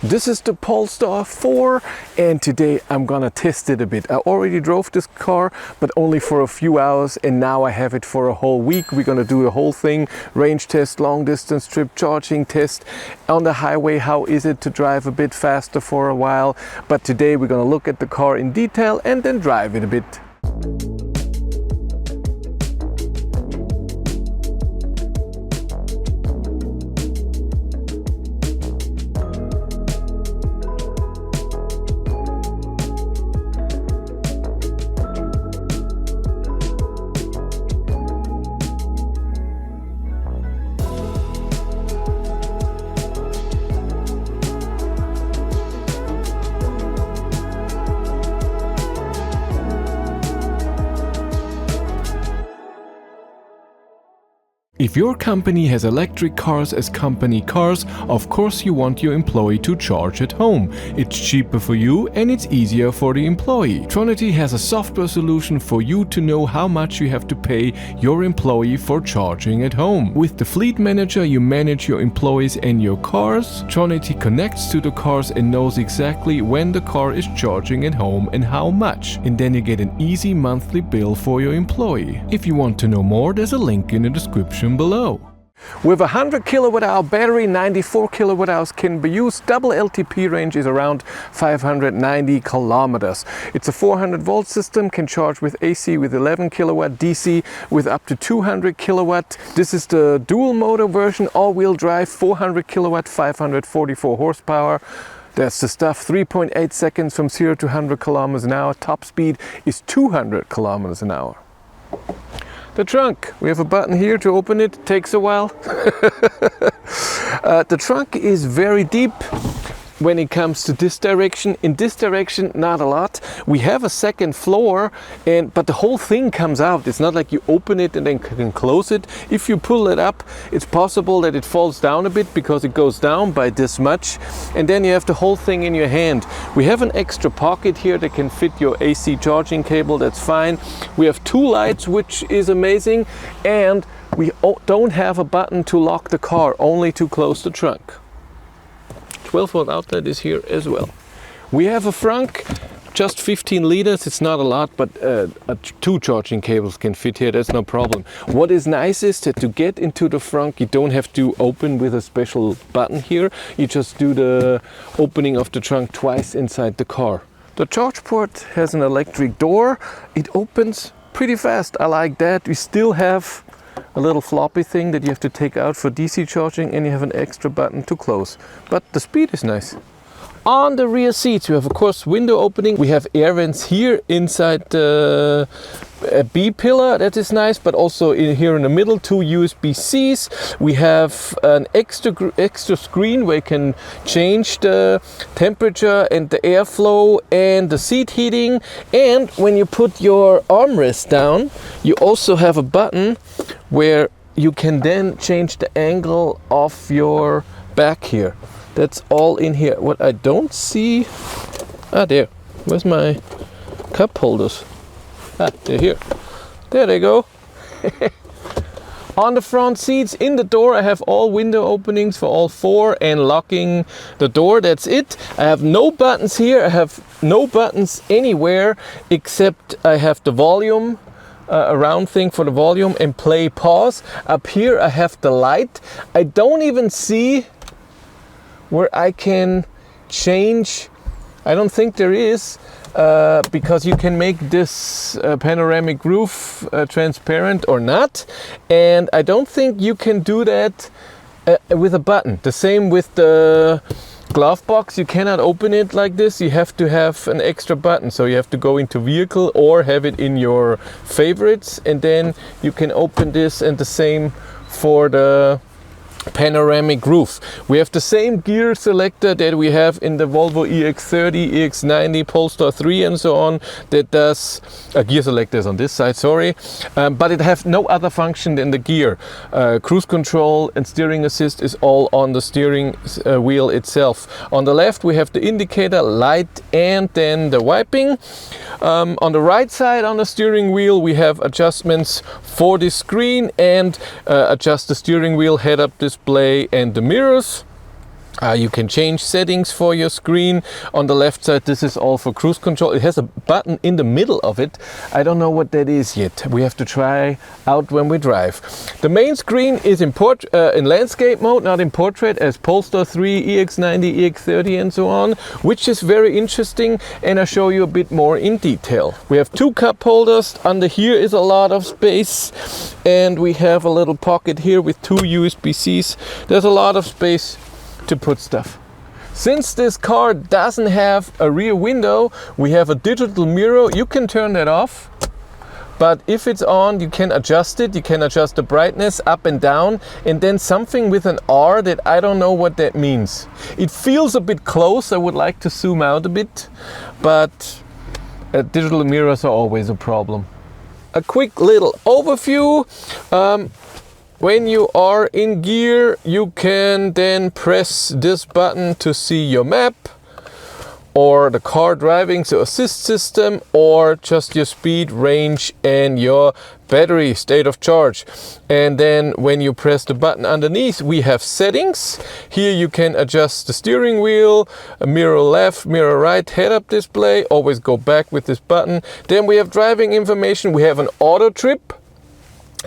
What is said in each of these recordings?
This is the Polestar 4 and today I'm gonna test it a bit. I already drove this car but only for a few hours, and now I have it for a whole week. We're gonna do the whole thing: range test, long distance trip, charging test on the highway. How is it to drive a bit faster for a while? But today we're gonna look at the car in detail and then drive it a bit. If your company has electric cars as company cars, of course you want your employee to charge at home. It's cheaper for you and it's easier for the employee. Tronity has a software solution for you to know how much you have to pay your employee for charging at home. With the Fleet Manager you manage your employees and your cars. Tronity connects to the cars and knows exactly when the car is charging at home and how much. And then you get an easy monthly bill for your employee. If you want to know more, there's a link in the description below. With a 100 kWh battery, 94 kWh can be used. Double LTP range is around 590 kilometers. It's a 400 volt system, can charge with AC with 11 kilowatt, DC with up to 200 kilowatt. This is the dual motor version, all-wheel drive, 400 kilowatt, 544 horsepower. That's the stuff. 3.8 seconds from 0 to 100 kilometers an hour. Top speed is 200 kilometers an hour. The trunk, we have a button here to open it. Takes a while. The trunk is very deep when it comes to this direction. In this direction, not a lot. We have a second floor, but the whole thing comes out. It's not like you open it and then can close it. If you pull it up, it's possible that it falls down a bit because it goes down by this much, and then you have the whole thing in your hand. We have an extra pocket here that can fit your AC charging cable. That's fine. We have two lights, which is amazing, and we don't have a button to lock the car, only to close the trunk. 12 volt outlet is here as well. We have a Frunk, just 15 liters. It's not a lot, but two charging cables can fit here. That's no problem. What is nice is that to get into the Frunk, you don't have to open with a special button here. You just do the opening of the trunk twice inside the car. The charge port has an electric door. It opens pretty fast. I like that. We still have a little floppy thing that you have to take out for DC charging, and you have an extra button to close. But the speed is nice. On the rear seats we have, of course, window opening. We have air vents here inside the B pillar. That is nice, but also here in the middle, two USB-Cs. We have an extra screen where you can change the temperature and the airflow and the seat heating. And when you put your armrest down, you also have a button where you can then change the angle of your back here. That's all in here. What I don't see, there. Where's my cup holders? They're here. There they go. On the front seats, in the door, I have all window openings for all four and locking the door. That's it. I have no buttons here. I have no buttons anywhere except I have the volume, a round thing for the volume, and play pause. Up here I have the light. I don't even see where I can change. I don't think there is, because you can make this panoramic roof transparent or not, and I don't think you can do that with a button. The same with the glove box. You cannot open it like this. You have to have an extra button, so you have to go into vehicle or have it in your favorites, and then you can open this. And the same for the panoramic roof. We have the same gear selector that we have in the Volvo EX30, EX90, Polestar 3 and so on. That does gear selectors on this side, sorry, but it has no other function than the gear. Cruise control and steering assist is all on the steering wheel itself. On the left we have the indicator, light, and then the wiping. On the right side on the steering wheel we have adjustments for the screen and adjust the steering wheel, head-up display and the mirrors. You can change settings for your screen. On the left side, this is all for cruise control. It has a button in the middle of it. I don't know what that is yet. We have to try out when we drive. The main screen is in landscape mode, not in portrait, as Polestar 3, EX90, EX30 and so on, which is very interesting, and I'll show you a bit more in detail. We have 2 cup holders. Under here is a lot of space, and we have a little pocket here with 2 USB-Cs. There's a lot of space to put stuff. Since this car doesn't have a rear window, we have a digital mirror. You can turn that off, but if it's on, you can adjust it. You can adjust the brightness up and down, and then something with an R that I don't know what that means. It feels a bit close. I would like to zoom out a bit, but digital mirrors are always a problem. A quick little overview. When you are in gear, you can then press this button to see your map, or the car driving, so assist system, or just your speed, range, and your battery state of charge. And then when you press the button underneath, we have settings. Here you can adjust the steering wheel, a mirror left, mirror right, head-up display. Always go back with this button. Then we have driving information. We have an auto trip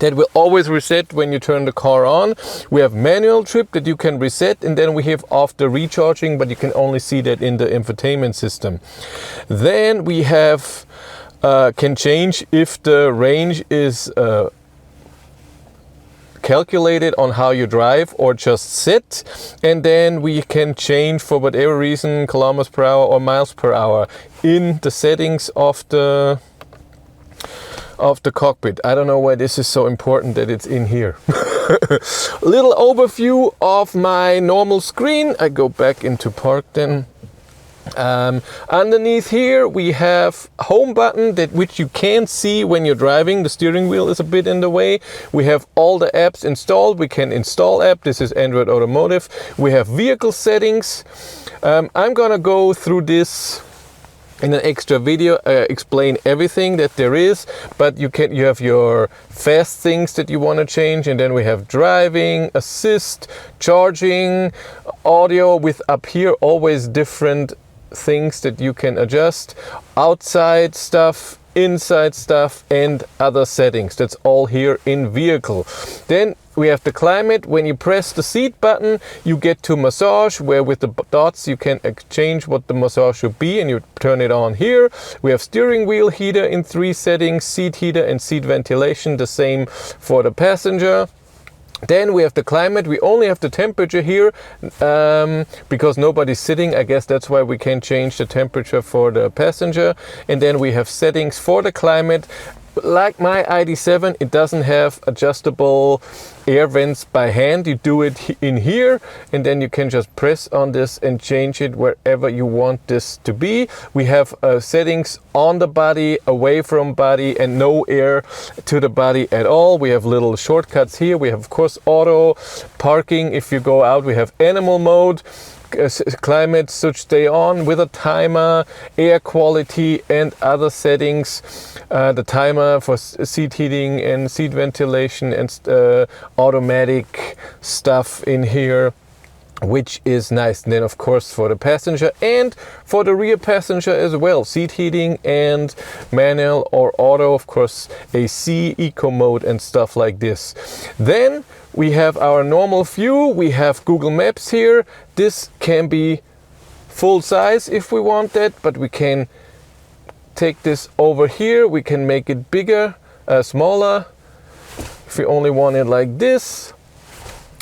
that will always reset when you turn the car on. We have manual trip that you can reset, and then we have after recharging, but you can only see that in the infotainment system. Then we have can change if the range is calculated on how you drive or just set, and then we can change for whatever reason kilometers per hour or miles per hour in the settings of the cockpit. I don't know why this is so important that it's in here. Little overview of my normal screen. I go back into park then. Underneath here we have home button which you can't see when you're driving. The steering wheel is a bit in the way. We have all the apps installed. We can install app. This is Android Automotive. We have vehicle settings. I'm gonna go through this in an extra video, explain everything that there is, but you have your fast things that you want to change, and then we have driving, assist, charging, audio, with up here always different things that you can adjust, outside stuff, inside stuff, and other settings. That's all here in vehicle. Then we have the climate. When you press the seat button, you get to massage, where with the dots you can change what the massage should be, and you turn it on here. We have steering wheel heater in 3 settings, seat heater and seat ventilation, the same for the passenger. Then we have the climate. We only have the temperature here because nobody's sitting. I guess that's why we can't change the temperature for the passenger. And then we have settings for the climate. Like my ID.7, it doesn't have adjustable air vents by hand. You do it in here, and then you can just press on this and change it wherever you want this to be. We have settings on the body, away from body, and no air to the body at all. We have little shortcuts here. We have, of course, auto, parking if you go out. We have animal mode, climate should stay on with a timer, air quality and other settings, the timer for seat heating and seat ventilation, and automatic stuff in here, which is nice. And then of course for the passenger and for the rear passenger as well, seat heating and manual or auto, of course AC, eco mode and stuff like this. Then we have our normal view. We have Google Maps here. This can be full size if we want that, but we can take this over here. We can make it bigger, smaller. If we only want it like this,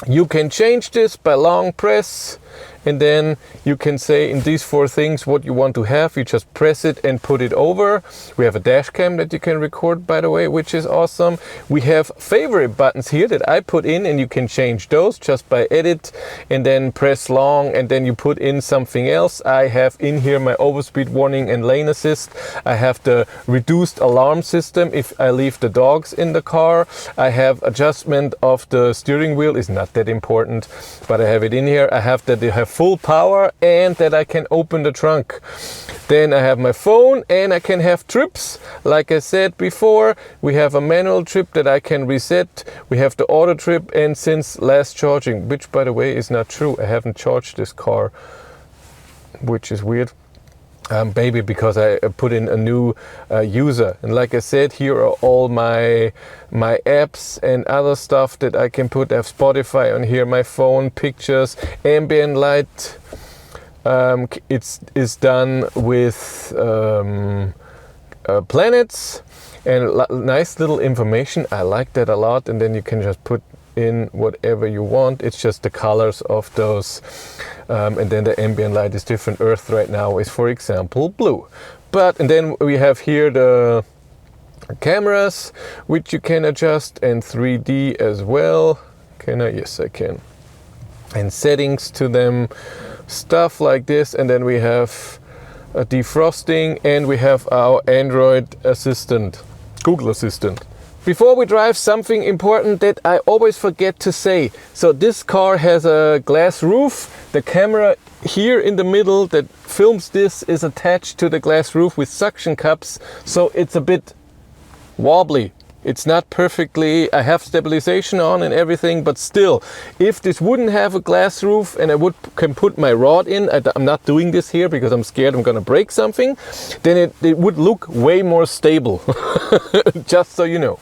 you can change this by long press, and then you can say in these 4 things what you want to have. You just press it and put it over. We have a dash cam that you can record, by the way, which is awesome. We have favorite buttons here that I put in, and you can change those just by edit and then press long, and then you put in something else. I have in here my overspeed warning and lane assist. I have the reduced alarm system if I leave the dogs in the car. I have adjustment of the steering wheel. Is not that important, but I have it in here. I have that they have full power and that I can open the trunk. Then I have my phone and I can have trips. Like I said before, we have a manual trip that I can reset. We have the auto trip, and since last charging, which by the way is not true, I haven't charged this car, which is weird. Maybe because I put in a new user. And like I said, here are all my apps and other stuff that I can put. I have Spotify on here, my phone, pictures, ambient light. It's done with planets and nice little information. I like that a lot. And then you can just put in whatever you want. It's just the colors of those, and then the ambient light is different. Earth right now is, for example, blue. And then we have here the cameras, which you can adjust, and 3D as well. Can I? Yes, I can. And settings to them, stuff like this. And then we have a defrosting, and we have our Android assistant, Google Assistant. Before we drive, something important that I always forget to say. So this car has a glass roof. The camera here in the middle that films this is attached to the glass roof with suction cups. So it's a bit wobbly. It's not perfectly, I have stabilization on and everything, but still, if this wouldn't have a glass roof and I can put my rod in, I'm not doing this here because I'm scared I'm gonna break something, then it would look way more stable, just so you know.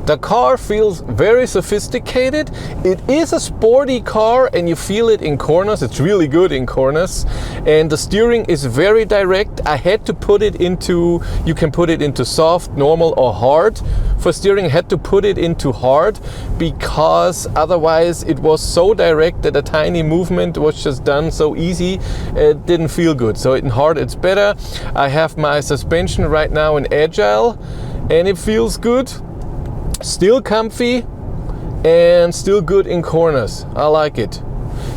The car feels very sophisticated. It is a sporty car and you feel it in corners. It's really good in corners. And the steering is very direct. I had to put it into, you can put it into soft, normal or hard. For steering I had to put it into hard because otherwise it was so direct that a tiny movement was just done so easy. It didn't feel good. So in hard it's better. I have my suspension right now in agile and it feels good. Still comfy and still good in corners. I like it.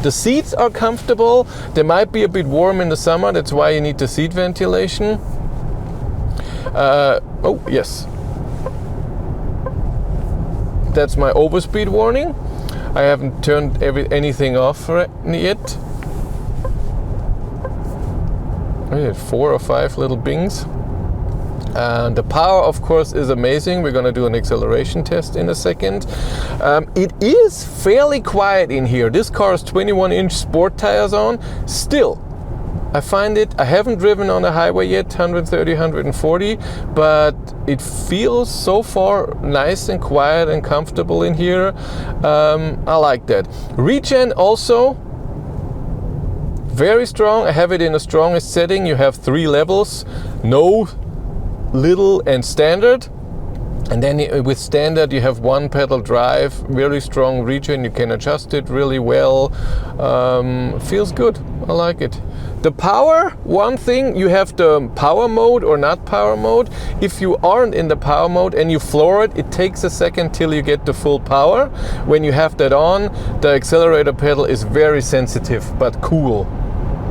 The seats are comfortable. They might be a bit warm in the summer. That's why you need the seat ventilation. Oh, yes. That's my overspeed warning. I haven't turned anything off yet. I had 4 or 5 little bings. And the power, of course, is amazing. We're going to do an acceleration test in a second. It is fairly quiet in here. This car has 21-inch sport tires on. Still, I find it, I haven't driven on the highway yet, 130, 140, but it feels so far nice and quiet and comfortable in here. I like that. Regen also, very strong. I have it in the strongest setting. You have 3 levels. No, little and standard, and then with standard you have 1 pedal drive, really strong regen. You can adjust it really well. Feels good. I like it. The power, one thing, you have the power mode or not power mode. If you aren't in the power mode and you floor it, it takes a second till you get the full power. When you have that on, the accelerator pedal is very sensitive but cool.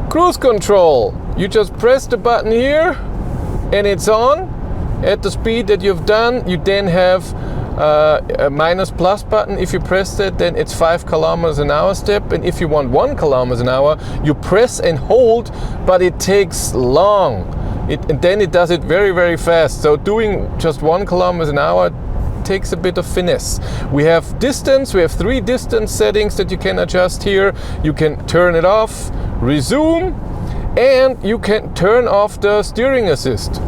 Cruise control, you just press the button here and it's on. At the speed that you've done, you then have a minus plus button. If you press that, then it's 5 kilometers an hour step. And if you want 1 kilometers an hour, you press and hold, but it takes long. And then it does it very, very fast. So doing just 1 kilometers an hour takes a bit of finesse. We have distance. We have 3 distance settings that you can adjust here. You can turn it off, resume, and you can turn off the steering assist.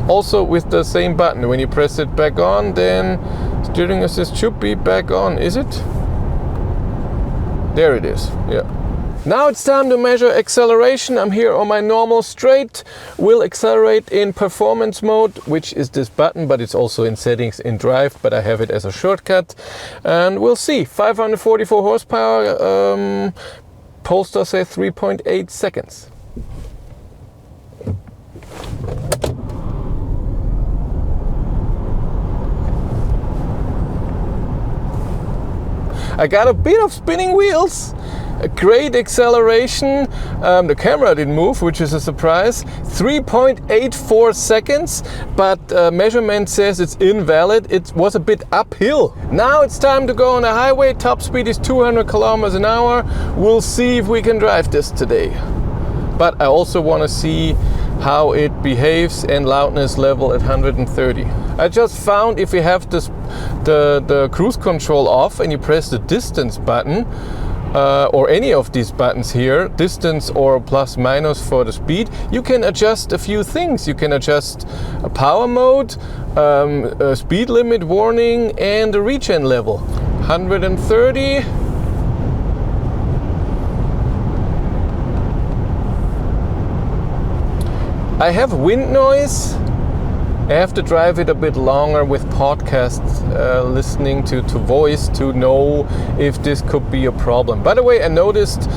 Also with the same button. When you press it back on, then steering assist should be back on, is it? There it is, yeah. Now it's time to measure acceleration. I'm here on my normal straight. We'll accelerate in performance mode, which is this button, but it's also in settings in drive, but I have it as a shortcut. And we'll see, 544 horsepower, Polestar says 3.8 seconds. I got a bit of spinning wheels. A great acceleration. The camera didn't move, which is a surprise. 3.84 seconds, but measurement says it's invalid. It was a bit uphill. Now it's time to go on the highway. Top speed is 200 kilometers an hour. We'll see if we can drive this today. But I also want to see how it behaves and loudness level at 130. I just found if you have this, the cruise control off and you press the distance button, or any of these buttons here, distance or plus minus for the speed, you can adjust a few things. You can adjust a power mode, a speed limit warning, and the regen level. 130. I have wind noise. I have to drive it a bit longer with podcasts, listening to voice to know if this could be a problem. By the way, I noticed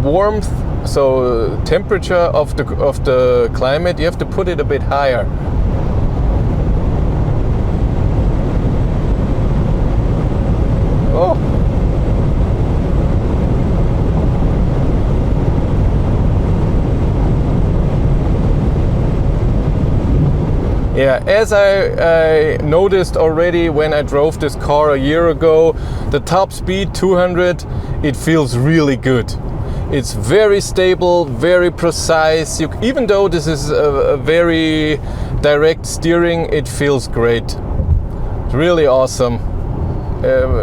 warmth, so temperature of the climate, you have to put it a bit higher. Oh. Yeah, as I noticed already when I drove this car a year ago, the top speed 200, it feels really good. It's very stable, very precise. Even though this is a very direct steering, it feels great. It's really awesome.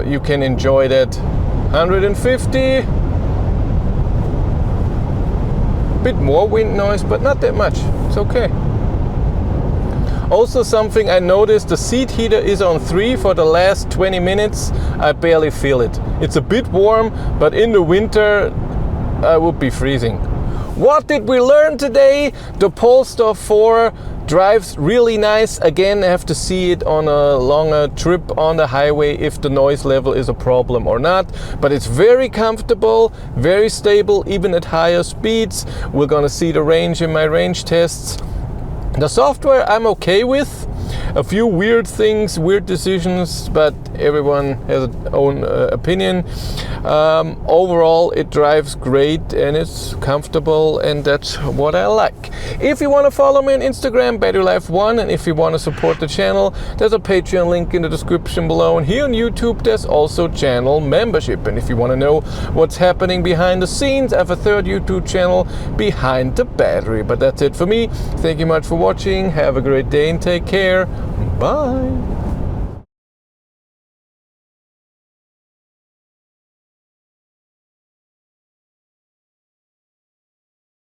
You can enjoy that. 150. Bit more wind noise, but not that much. It's okay. Also something I noticed, the seat heater is on 3 for the last 20 minutes. I barely feel it. It's a bit warm, but in the winter I would be freezing. What did we learn today? The Polestar 4 drives really nice. Again, I have to see it on a longer trip on the highway if the noise level is a problem or not. But it's very comfortable, very stable, even at higher speeds. We're gonna see the range in my range tests. The software I'm okay with. A few weird things, weird decisions, but everyone has their own opinion. Overall, it drives great and it's comfortable, and that's what I like. If you want to follow me on Instagram, BatteryLife1, and if you want to support the channel, there's a Patreon link in the description below. And here on YouTube, there's also channel membership. And if you want to know what's happening behind the scenes, I have a third YouTube channel, Behind the Battery. But that's it for me. Thank you much for watching. Have a great day and take care. Bye.